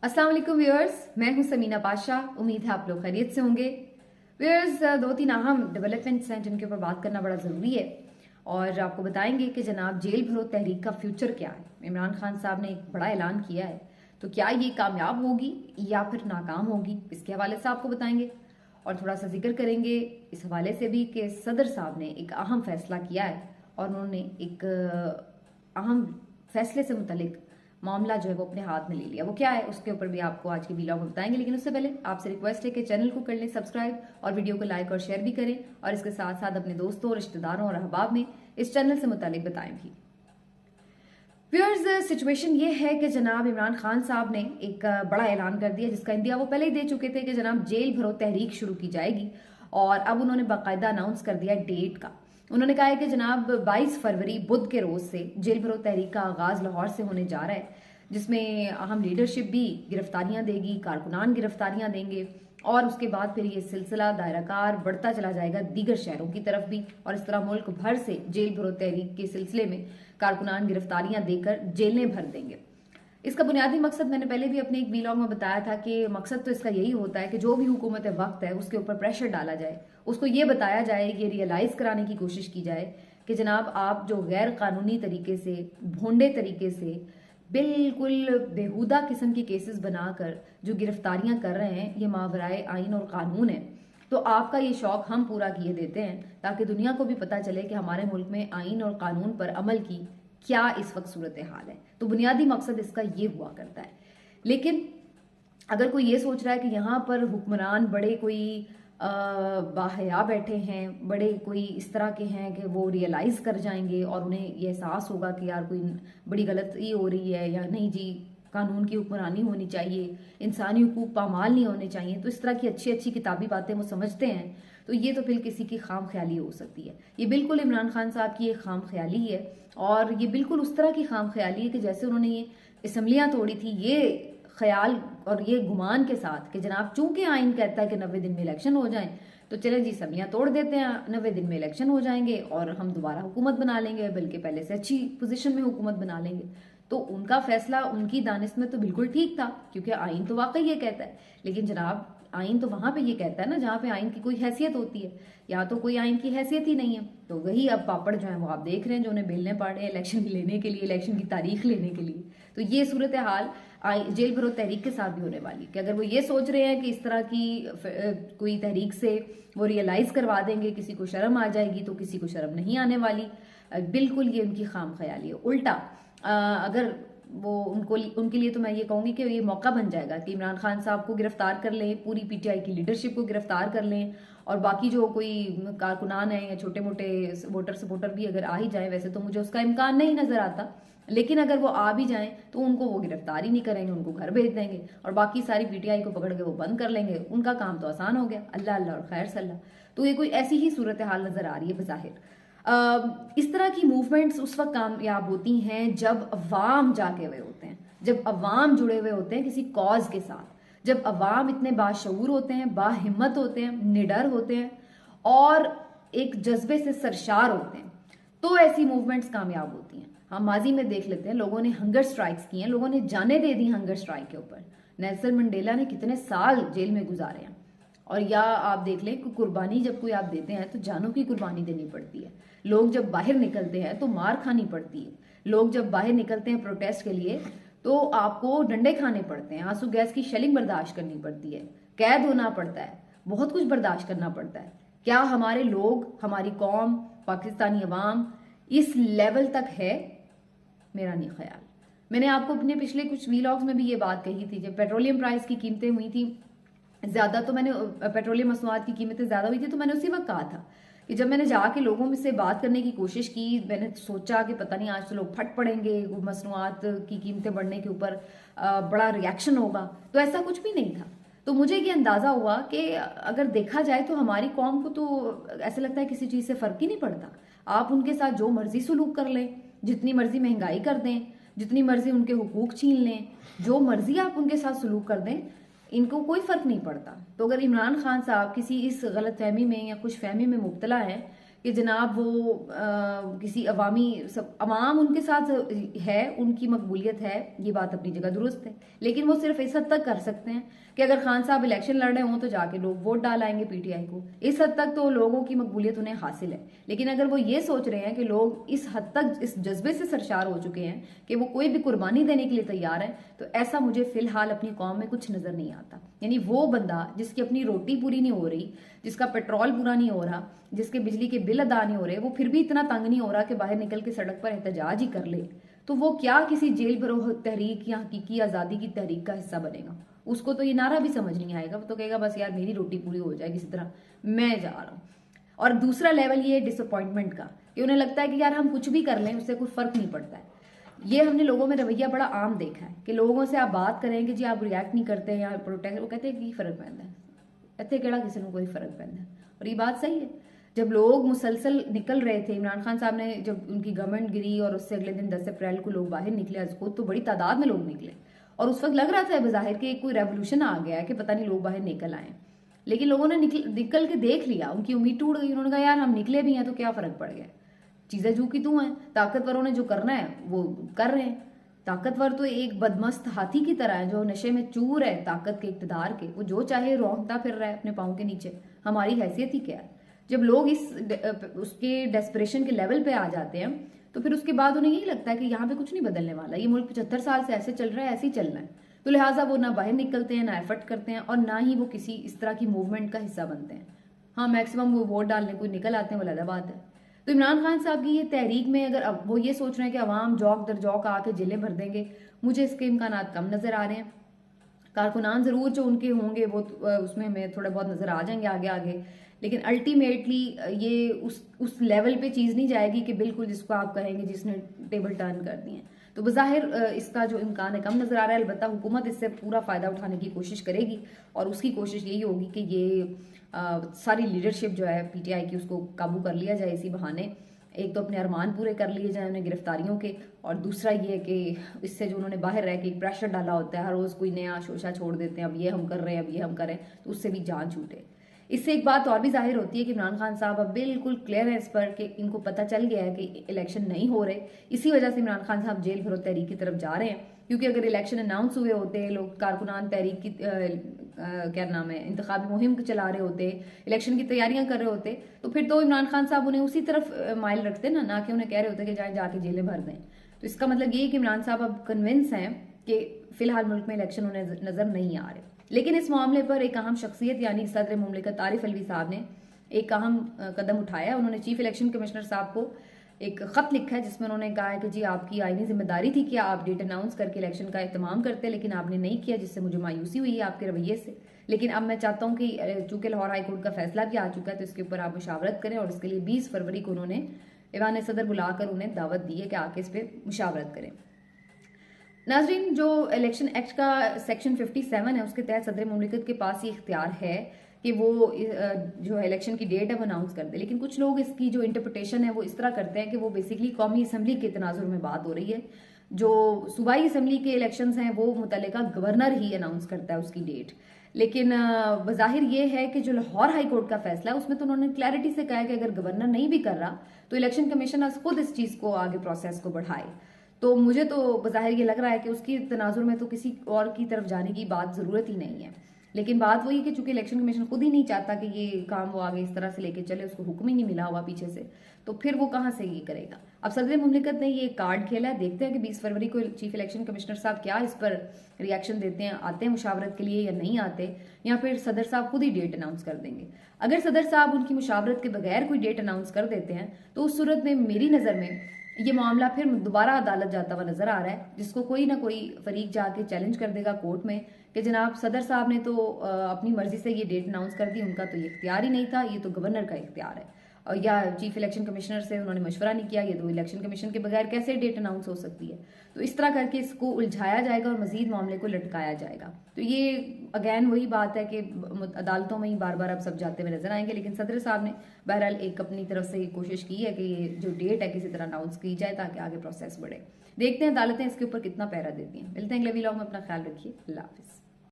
अस्सलाम वालेकुम व्यूअर्स, मैं हूं समीना पाशा। उम्मीद है आप लोग खैरियत से होंगे। व्यूअर्स, दो तीन अहम डेवलपमेंट्स हैं जिनके ऊपर बात करना बड़ा ज़रूरी है और आपको बताएंगे कि जनाब जेल भरो तहरीक का फ्यूचर क्या है। इमरान खान साहब ने एक बड़ा ऐलान किया है, तो क्या ये कामयाब होगी या फिर नाकाम होगी, इसके हवाले से आपको बताएंगे। और थोड़ा सा जिक्र करेंगे इस हवाले से भी कि सदर साहब ने एक अहम फैसला किया है और उन्होंने एक अहम फैसले से मुतलिक मामला जो है वो अपने हाथ में ले लिया। वो क्या है उसके ऊपर भी आपको आज के वीडियो में बताएंगे, लेकिन उससे पहले आपसे रिक्वेस्ट है कि चैनल को कर लें सब्सक्राइब और वीडियो को लाइक और शेयर भी करें और इसके साथ साथ अपने दोस्तों, रिश्तेदारों और अहबाब में इस चैनल से मुतालिक बताएं भी। व्यूअर्स, सिचुएशन ये है कि जनाब इमरान खान साहब ने एक बड़ा ऐलान कर दिया जिसका इंदिया वो पहले ही दे चुके थे कि जनाब जेल भरो तहरीक शुरू की जाएगी और अब उन्होंने बाकायदा अनाउंस कर दिया डेट का। उन्होंने कहा है कि जनाब 22 फरवरी बुध के रोज से जेल भरो तहरीक का आगाज लाहौर से होने जा रहा है, जिसमें अहम लीडरशिप भी गिरफ्तारियां देगी, कारकुनान गिरफ्तारियां देंगे और उसके बाद फिर ये सिलसिला दायराकार बढ़ता चला जाएगा दीगर शहरों की तरफ भी और इस तरह मुल्क भर से जेल भरो तहरीक के सिलसिले में कारकुनान गिरफ्तारियां देकर जेलें भर देंगे। इसका बुनियादी मकसद मैंने पहले भी अपने एक वीलॉग में बताया था कि मकसद तो इसका यही होता है कि जो भी हुकूमत वक्त है उसके ऊपर प्रेशर डाला जाए, उसको ये बताया जाए, ये रियलाइज कराने की कोशिश की जाए कि जनाब आप जो गैर कानूनी तरीके से, भोंडे तरीके से, बिल्कुल बेहुदा किस्म के केसेस बनाकर जो गिरफ्तारियां कर रहे हैं, ये मावराए आइन और कानून है। तो आपका ये शौक हम पूरा किए देते हैं ताकि दुनिया को भी पता चले कि हमारे मुल्क में आइन और कानून पर अमल की क्या इस वक्त सूरत हाल है। तो बुनियादी मकसद इसका ये हुआ करता है। लेकिन अगर कोई ये सोच रहा है कि यहाँ पर हुक्मरान बड़े कोई बाहया बैठे हैं, बड़े कोई इस तरह के हैं कि वो रियलाइज कर जाएंगे और उन्हें ये एहसास होगा कि यार कोई बड़ी गलती हो रही है या नहीं जी, कानून की हुक्मरानी होनी चाहिए, इंसानी हुकूक पामाल नहीं होने चाहिए, तो इस तरह की अच्छी अच्छी किताबी बातें वो समझते हैं, तो ये तो फिर किसी की खाम ख्याली हो सकती है। ये बिल्कुल इमरान खान साहब की एक खाम ख्याली है और ये बिल्कुल उस तरह की खाम ख्याली है कि जैसे उन्होंने ये असम्बलियां तोड़ी थी, ये ख्याल और ये गुमान के साथ कि जनाब चूंकि आइन कहता है कि 90 दिन में इलेक्शन हो जाए, तो चले जी असम्बलियां तोड़ देते हैं, 90 दिन में इलेक्शन हो जाएंगे और हम दोबारा हुकूमत बना लेंगे, बल्कि पहले से अच्छी पोजीशन में हुकूमत बना लेंगे। तो उनका फैसला उनकी दानिश में तो बिल्कुल ठीक था क्योंकि आइन तो वाकई ये कहता है। लेकिन जनाब आइन तो वहां पे ये कहता है ना जहाँ पे आइन की कोई हैसियत होती है, यहाँ तो कोई आइन की हैसियत ही नहीं है। तो वही अब पापड़ जो है वो आप देख रहे हैं जो उन्हें बेलने पड़ रहे हैं इलेक्शन लेने के लिए, इलेक्शन की तारीख लेने के लिए। तो ये सूरत हाल जेल भरो तहरीक के साथ भी होने वाली कि अगर वो ये सोच रहे हैं कि इस तरह की कोई तहरीक से वो रियलाइज करवा देंगे, किसी को शर्म आ जाएगी, तो किसी को शर्म नहीं आने वाली। बिल्कुल ये उनकी खाम ख्याली है। उल्टा अगर वो उनके लिए तो मैं ये कहूंगी कि ये मौका बन जाएगा कि इमरान खान साहब को गिरफ्तार कर लें, पूरी पीटीआई की लीडरशिप को गिरफ्तार कर लें और बाकी जो कोई कारकुनान हैं या छोटे मोटे वोटर सपोर्टर भी अगर आ ही जाए, वैसे तो मुझे उसका इम्कान नहीं नजर आता, लेकिन अगर वो आ भी जाएं तो उनको वो गिरफ्तार ही नहीं करेंगे, उनको घर भेज देंगे और बाकी सारी पीटीआई को पकड़ के वो बंद कर लेंगे। उनका काम तो आसान हो गया, अल्लाह अल्लाह और खैर सल्ला। तो ये कोई ऐसी ही सूरत हाल नजर आ रही है बज़ाहिर। इस तरह की मूवमेंट्स उस वक्त कामयाब होती हैं जब अवाम जागे हुए होते हैं, जब अवाम जुड़े हुए होते हैं किसी कॉज के साथ, जब अवाम इतने बाशऊर होते हैं, बाहिम्मत होते हैं, निडर होते हैं और एक जज्बे से सरशार होते हैं, तो ऐसी मूवमेंट्स कामयाब होती हैं। हम माजी में देख लेते हैं, लोगों ने हंगर स्ट्राइक्स की हैं, लोगों ने जाने दे दी हंगर स्ट्राइक के ऊपर। नेल्सन मंडेला ने कितने साल जेल में गुजारे हैं। और या आप देख लें कि कुर्बानी जब कोई आप देते हैं तो जानों की कुर्बानी देनी पड़ती है। लोग जब बाहर निकलते हैं तो मार खानी पड़ती है। लोग जब बाहर निकलते हैं प्रोटेस्ट के लिए तो आपको डंडे खाने पड़ते हैं, आंसू गैस की शेलिंग बर्दाश्त करनी पड़ती है, कैद होना पड़ता है, बहुत कुछ बर्दाश्त करना पड़ता है। क्या हमारे लोग, हमारी कौम, पाकिस्तानी अवाम इस लेवल तक है? मेरा नहीं ख्याल। मैंने आपको अपने पिछले कुछ वीलॉग्स में भी ये बात कही थी, जब पेट्रोलियम प्राइस की कीमतें हुई थी ज्यादा, तो मैंने पेट्रोलियम मसनूआत की कीमतें ज्यादा हुई थी तो मैंने उसी वक्त कहा था कि जब मैंने जाके लोगों में से बात करने की कोशिश की, मैंने सोचा कि पता नहीं आज तो लोग फट पड़ेंगे, मसनूआत की कीमतें बढ़ने के ऊपर बड़ा रिएक्शन होगा, तो ऐसा कुछ भी नहीं था। तो मुझे ये अंदाजा हुआ कि अगर देखा जाए तो हमारी कौम को तो ऐसा लगता है किसी चीज से फर्क ही नहीं पड़ता। आप उनके साथ जो मर्जी सलूक कर लें, जितनी मर्जी महंगाई कर दें, जितनी मर्जी उनके हुकूक छीन लें, जो मर्जी आप उनके साथ सलूक कर दें, इनको कोई फर्क नहीं पड़ता। तो अगर इमरान खान साहब किसी इस गलत फहमी में या खुश फहमी में मुब्तला है कि जनाब वो किसी अवाम उनके साथ है, उनकी मकबूलियत है, ये बात अपनी जगह दुरुस्त है, लेकिन वो सिर्फ इस हद तक कर सकते हैं कि अगर खान साहब इलेक्शन लड़ रहे हों तो जाके लोग वोट डाल आएंगे पीटीआई को। इस हद तक तो लोगों की मकबूलियत उन्हें हासिल है। लेकिन अगर वो ये सोच रहे हैं कि लोग इस हद तक इस जज्बे से सरशार हो चुके हैं कि वो कोई भी कुर्बानी देने के लिए तैयार है, तो ऐसा मुझे फिलहाल अपनी कौम में कुछ नजर नहीं आता। यानी वो बंदा जिसकी अपनी रोटी पूरी नहीं हो रही, जिसका पेट्रोल पूरा नहीं हो रहा, जिसके बिजली के बिल अदा नहीं हो रहे, वो फिर भी इतना तंग नहीं हो रहा कि बाहर निकल के सड़क पर एहतजाज ही कर ले, तो वो क्या किसी जेल भरो तहरीक या हकीकी आज़ादी की तहरीक का हिस्सा बनेगा? उसको तो ये नारा भी समझ नहीं आएगा। वो तो कहेगा बस यार मेरी रोटी पूरी हो जाए किसी तरह, मैं जा रहा हूँ। और दूसरा लेवल ये डिसअपॉइंटमेंट का, कि उन्हें लगता है कि यार हम कुछ भी कर लें उससे कोई फर्क नहीं पड़ता है। ये हमने लोगों में रवैया बड़ा आम देखा है कि लोगों से आप बात करें कि जी आप रिएक्ट नहीं करते या प्रोटेस्ट, वो कहते हैं कि फर्क पैंदा है, इतने केड़ा किसी को कोई फर्क पैंदा है। और ये बात सही है। जब लोग मुसलसल निकल रहे थे, इमरान खान साहब ने जब उनकी गवर्नमेंट गिरी और उससे अगले दिन 10 अप्रैल को लोग बाहर निकले, खुद तो बड़ी तादाद में लोग निकले, और उस वक्त लग रहा था बज़ाहिर कि कोई रेवोल्यूशन आ गया है कि पता नहीं लोग बाहर निकल आए। लेकिन लोगों ने निकल के देख लिया, उनकी उम्मीद टूट गई। उन्होंने कहा यार हम निकले भी हैं तो क्या फर्क पड़ गया, चीजें जू की तू हैं, ताकतवरों ने जो करना है वो कर रहे हैं। ताकतवर तो एक बदमस्त हाथी की तरह है जो नशे में चूर है ताकत के इक़्तिदार के, वो जो चाहे रोंगता फिर रहा है अपने पाँव के नीचे। हमारी हैसियत ही क्या है? जब लोग उसके डेस्परेशन के लेवल पे आ जाते हैं तो फिर उसके बाद उन्हें यही लगता है कि यहाँ पे कुछ नहीं बदलने वाला, ये मुल्क 75 साल से ऐसे चल रहा है, ऐसे ही चलना है। तो लिहाजा वो ना बाहर निकलते हैं, ना एफर्ट करते हैं, और ना ही वो किसी इस तरह की मूवमेंट का हिस्सा बनते हैं। हाँ, मैक्सिमम वो वोट डालने को निकल आते हैं, वो अलग बात है। तो इमरान खान साहब की ये तहरीक में अगर अब वो ये सोच रहे हैं कि अवाम जौक दर जौक आके जेलें भर देंगे, मुझे इसके इम्कान कम नजर आ रहे हैं। कारकुनान जरूर जो उनके होंगे वो उसमें हमें थोड़े बहुत नजर आ जाएंगे आगे आगे, लेकिन अल्टीमेटली ये उस लेवल पे चीज नहीं जाएगी कि बिल्कुल जिसको आप कहेंगे जिसने टेबल टर्न कर दिए। तो बज़ाहिर इसका जो इम्कान है कम नजर आ रहा है। अलबत्ता हुकूमत इससे पूरा फायदा उठाने की कोशिश करेगी, और उसकी कोशिश यही होगी कि ये सारी लीडरशिप जो है पीटीआई की उसको काबू कर लिया जाए इसी बहाने। एक तो अपने अरमान पूरे कर लिए जाए उन्हें गिरफ्तारियों के, और दूसरा ये कि इससे जो उन्होंने बाहर रह के एक प्रेशर डाला होता है, हर रोज कोई नया शोशा छोड़ देते हैं, अब ये हम कर रहे हैं, अब ये हम करें, तो उससे भी जान छूटे। इससे एक बात और भी जाहिर होती है कि इमरान खान साहब अब बिल्कुल क्लियर है इस पर कि इनको पता चल गया है कि इलेक्शन नहीं हो रहे। इसी वजह से इमरान खान साहब जेल भरो तहरीक की तरफ जा रहे हैं, क्योंकि अगर इलेक्शन अनाउंस हुए होते, लोग कारकुनान तहरीक की क्या नाम है इंतखाबी मुहिम चला रहे होते, इलेक्शन की तैयारियां कर रहे होते, तो फिर तो इमरान खान साहब उन्हें उसी तरफ माइल रखते ना कि उन्हें कह रहे होते कि जाए जाके जेलें भर दें। तो इसका मतलब ये कि इमरान साहब अब कन्विंस हैं कि फिलहाल मुल्क में इलेक्शन उन्हें नजर नहीं आ रहे। लेकिन इस मामले पर एक अहम शख्सियत यानी सदर मुमलिकत आरिफ अलवी साहब ने एक अहम कदम उठाया। उन्होंने चीफ इलेक्शन कमिश्नर साहब को एक खत लिखा है जिसमें उन्होंने कहा है कि जी आपकी आईनी जिम्मेदारी थी कि आप डेट अनाउंस करके इलेक्शन का एहतमाम करते, लेकिन आपने नहीं किया, जिससे मुझे मायूसी हुई है आपके रवैये से। लेकिन अब मैं चाहता हूं कि चूंकि लाहौर हाईकोर्ट का फैसला भी आ चुका है तो इसके ऊपर आप मुशावरत करें, और इसके लिए 20 फरवरी को उन्होंने ईवान सदर बुलाकर उन्हें दावत दी है कि आके इस पर मुशावरत करें। नाजरीन, जो इलेक्शन एक्ट का सेक्शन 57 है उसके तहत सदर मुमलिकत के पास ये इख्तियार है कि वो जो इलेक्शन की डेट है वो अनाउंस कर दे। लेकिन कुछ लोग इसकी जो इंटरप्रिटेशन है वो इस तरह करते हैं कि वो बेसिकली कौमी असम्बली के तनाजुर में बात हो रही है। जो सूबाई असम्बली के इलेक्शंस हैं वो मुतल्लिका गवर्नर ही अनाउंस करता है उसकी डेट। लेकिन बज़ाहिर ये है कि जो लाहौर हाई कोर्ट का फैसला है उसमें तो उन्होंने क्लैरिटी से कहा है कि अगर गवर्नर नहीं भी कर रहा तो इलेक्शन कमीशन खुद इस चीज को आगे प्रोसेस को बढ़ाए। तो मुझे तो बज़ाहिर ये लग रहा है कि उसकी तनाजुर में तो किसी और की तरफ जाने की बात जरूरत ही नहीं है। लेकिन बात वही कि चूंकि इलेक्शन कमीशन खुद ही नहीं चाहता कि ये काम वो आगे इस तरह से लेके चले, उसको हुक्म ही नहीं मिला हुआ पीछे से, तो फिर वो कहाँ से ये करेगा। अब सदर मुमलिकत ने ये कार्ड खेला है, देखते हैं कि 20 फरवरी को चीफ इलेक्शन कमिश्नर साहब क्या इस पर रिएक्शन देते हैं, आते हैं मुशावरत के लिए या नहीं आते, या फिर सदर साहब खुद ही डेट अनाउंस कर देंगे। अगर सदर साहब उनकी मुशावरत के बगैर कोई डेट अनाउंस कर देते हैं तो उस सूरत में मेरी नज़र में ये मामला फिर दोबारा अदालत जाता हुआ नजर आ रहा है, जिसको कोई ना कोई फरीक जाके चैलेंज कर देगा कोर्ट में कि जनाब सदर साहब ने तो अपनी मर्जी से ये डेट अनाउंस कर दी, उनका तो ये इख्तियार ही नहीं था, ये तो गवर्नर का इख्तियार है, और या चीफ इलेक्शन कमिश्नर से उन्होंने मशवरा नहीं किया, ये तो इलेक्शन कमीशन के बगैर कैसे डेट अनाउंस हो सकती है। तो इस तरह करके इसको उलझाया जाएगा और मजीद मामले को लटकाया जाएगा। तो ये अगैन वही बात है कि अदालतों में ही बार बार अब सब जाते हुए नजर आएंगे। लेकिन सदर साहब ने बहरहाल एक अपनी तरफ से कोशिश की है कि ये जो डेट है किसी तरह अनाउंस की जाए ताकि आगे प्रोसेस बढ़े। देखते हैं अदालतें इसके ऊपर कितना पैरा देती हैं। मिलते हैं अगले व्लॉग में, अपना ख्याल रखिए, अल्लाह हाफिज़।